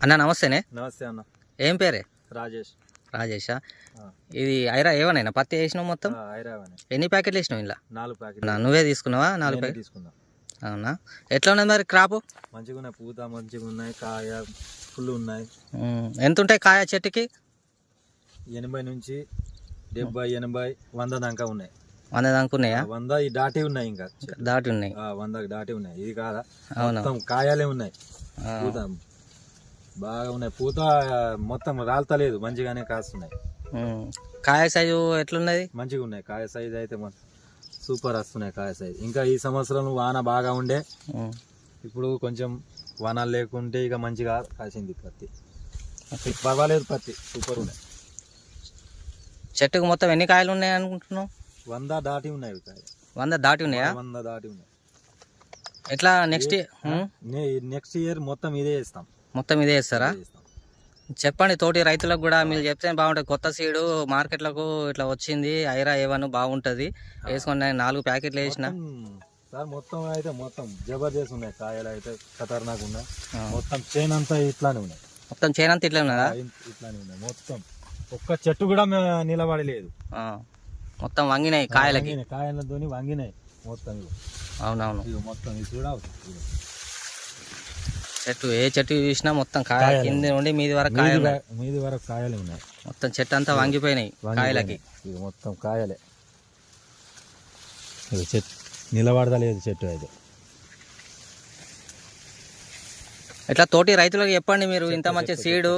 అన్న నమస్తేనే. నమస్తే అన్న. ఏం పేరే? రాజేష్. రాజేషా? ఇది ఐరా ఏవనైనా పత్తి వేసినావు మొత్తం? ఎన్ని ప్యాకెట్లు వేసినావు ఇలా? 4 ప్యాకెట్లు. నువ్వే తీసుకున్నావా? 4 ప్యాకెట్ తీసుకున్నా. అవునా? ఎట్లా ఉన్నది మరి క్రాప్? మంచిగా ఉన్నాయి, పూత మంచిగా ఉన్నాయి, కాయ ఫుల్ ఉన్నాయి. ఎంత ఉంటాయి కాయ చెట్టుకి? 80 నుంచి 70, 80, 100 దాకా ఉన్నాయి. 100 దాకా ఉన్నాయా? 100 దాటి ఉన్నాయి, ఇంకా దాటి ఉన్నాయి. 100 దాటి ఉన్నాయి. ఇది కాదా, మొత్తం కాయలే ఉన్నాయి. పూత బాగా ఉన్నాయి, పూత మొత్తం రాలుతలేదు, మంచిగానే కాస్తున్నాయి. కాయ సైజు ఎట్లున్నది? మంచిగా ఉన్నాయి. కాయ సైజు అయితే సూపర్ వస్తున్నాయి కాయ సైజు. ఇంకా ఈ సంవత్సరం వాన బాగా ఉండే, ఇప్పుడు కొంచెం వాన లేకుంటే ఇక మంచిగా కాసింది పత్తి. పర్వాలేదు, పత్తి సూపర్ ఉన్నాయి. చెట్టుకు మొత్తం ఎన్ని కాయలు ఉన్నాయి అనుకుంటున్నావు? 100 దాటి ఉన్నాయి కాయలు. 100 దాటి ఉన్నాయా? 100 దాటి ఉన్నాయి. ఎట్లా నెక్స్ట్ ఇయర్ మొత్తం ఇదే వేస్తాం. మొత్తం ఇదే వేస్తారా? చెప్పండి తోటి రైతులకు కూడా, మీరు చెప్తే బాగుంటుంది. కొత్త సీడు మార్కెట్లకు ఇట్లా వచ్చింది, ఐరా ఏవన్ బాగుంటుంది, వేసుకొని 4 ప్యాకెట్లు వేసిన సార్. మొత్తం అయితే మొత్తం జబర్దస్త్ ఉన్నాయి, కాయలు అయితే ఖతర్నాక్ ఉన్నాయి. మొత్తం చేను అంతా ఇట్లానే ఉన్నాయి. మొత్తం చేను అంతా ఇట్లా ఉన్నదా? ఇట్లానే ఉన్నాయి మొత్తం. ఒక్క చెట్టు కూడా నిలబడి లేదు. మొత్తం వంగినాయి కాయలకి, కాయలతో వంగినాయి మొత్తం. అవునవును, మొత్తం ఇది చూడ చెట్టు ఏ చెట్టు చూసినా మొత్తం కాయ కింద నుండి మీది వరకు కాయలే ఉన్నాయి. మొత్తం చెట్టు అంతా వంగిపోయినాయి కాయలకి. మొత్తం కాయలే, చెట్టు నిలబడతలేదు చెట్టు అయితే. ఇట్లా తోటి రైతులకు చెప్పండి మీరు, ఇంత మంచి సీడు.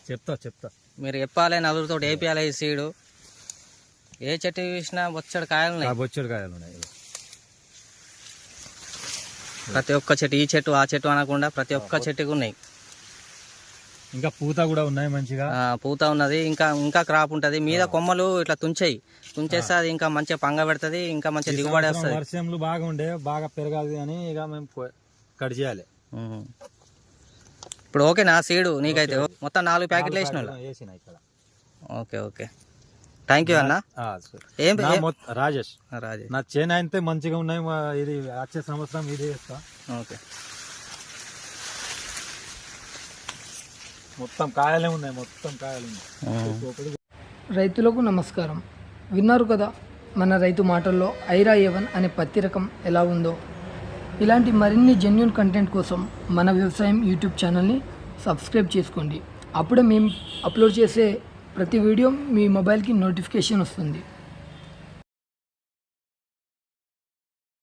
చెప్తా మీరు చెప్పాలి, నలుగురితో వేపియాలి ఈ సీడు. ఏ చెట్టు చూసినా బొచ్చడు కాయలు ఉన్నాయి. బొచ్చడు కాయలు ఉన్నాయి. ప్రతి ఒక్క చెట్టు, ఈ చెట్టు ఆ చెట్టు అనకుండా ప్రతి ఒక్క చెట్టుకు ఉన్నాయి. ఇంకా పూత కూడా ఉన్నాయి, మంచిగా పూత ఉన్నది. ఇంకా క్రాప్ ఉంటది. మీద కొమ్మలు ఇట్లా తుంచేస్తే అది ఇంకా మంచిగా పంగ పెడుతుంది, ఇంకా మంచిగా దిగుబడి వస్తుంది. వర్షంలు బాగా ఉండే, బాగా పెరగాలి అని ఇక మేము కట్ చేయాలి. ఇప్పుడు ఓకేనా సీడు నీకైతే? మొత్తం 4 ప్యాకెట్లు వేసిన. ఓకే ఓకే, థ్యాంక్ యూ అన్న. ఏం రాజేష్. నా చేను అయితే మంచిగా ఉన్నాయి. ఇది వచ్చే సంవత్సరం ఇది చేస్తా. ఓకే, మొత్తం కాయలే ఉన్నాయి, మొత్తం కాయలు ఉన్నాయి. రైతులకు నమస్కారం. విన్నారు కదా మన రైతు మాటల్లో ఐరా ఏవన్ అనే పత్తి రకం ఎలా ఉందో. ఇలాంటి మరిన్ని జెన్యూన్ కంటెంట్ కోసం మన వ్యవసాయం యూట్యూబ్ ఛానల్ని సబ్స్క్రైబ్ చేసుకోండి. అప్పుడే మేము అప్లోడ్ చేసే ప్రతి వీడియో మీ మొబైల్కి నోటిఫికేషన్ వస్తుంది.